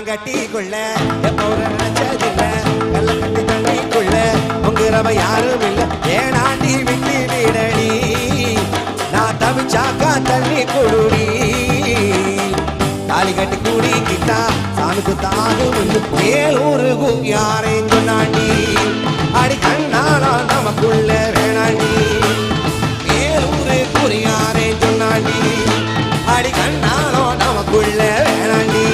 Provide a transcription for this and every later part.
கட்டி கொள்ள எப்போ நினைச்சதில்ல கல்ல கட்டி தண்ணிக்குள்ள உங்கிறவ யாரும் இல்ல ஏனாண்டி விட்டு விடடி நான் தவிச்சாக்கா தண்ணி குடுடி தாலி கட்டி கூடிக்கிட்டா சாமி குத்தாகும் ஏழூருக்கும் யாரையும் சொன்னாண்டி அடி கண்ணாலா நமக்குள்ள வேணாண்டி ஏழூரு குறியாரே சொன்னாண்டி அடி கண்ணாலோ நமக்குள்ள வேணாண்டி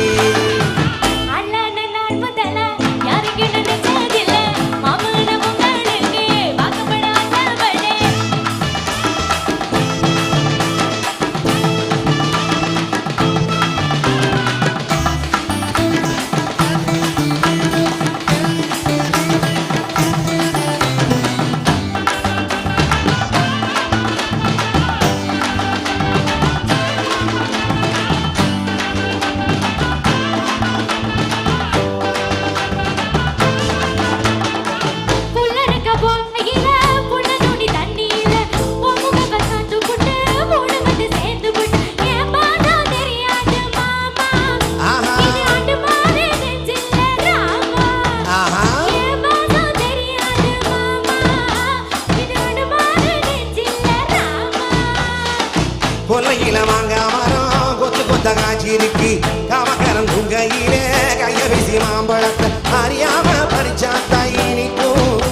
கொல்லையில வாங்க மரம் கொத்து கொத்த காய்ச்சிருக்கு காமக்கரம் துங்கையிலே கைய வீசி மாம்பழத்தை அறியாம பறிச்சாத்தா இனிக்கும்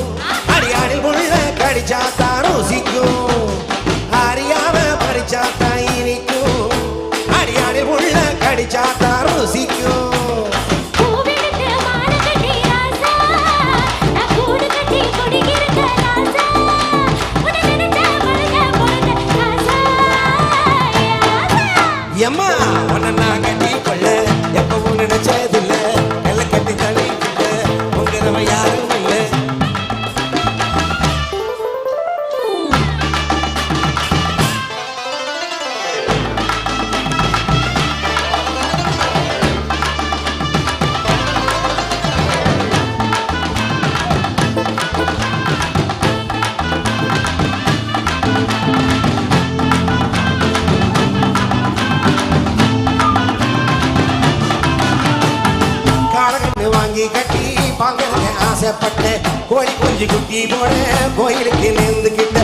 அடியாடில் உள்ள கடிச்சாத்தா ருசிக்கும் அறியாம பறிச்சாத்தா இனிக்கும் அடியாடில் உள்ள கடிச்சாத்தா ருசிக்கும் எம்மா உன்னை நான் கட்டி கொள்ள எப்பவும் நினைச்சதில்ல எல்லை கட்டி தள்ளிக்கிட்ட உங்கிறவ யாரும் இல்லை வாங்கி கட்டி பாங்க ஆசைப்பட்ட கோழி குஞ்சு குட்டி போட கோயிலுக்கு நேர்ந்துக்கிட்ட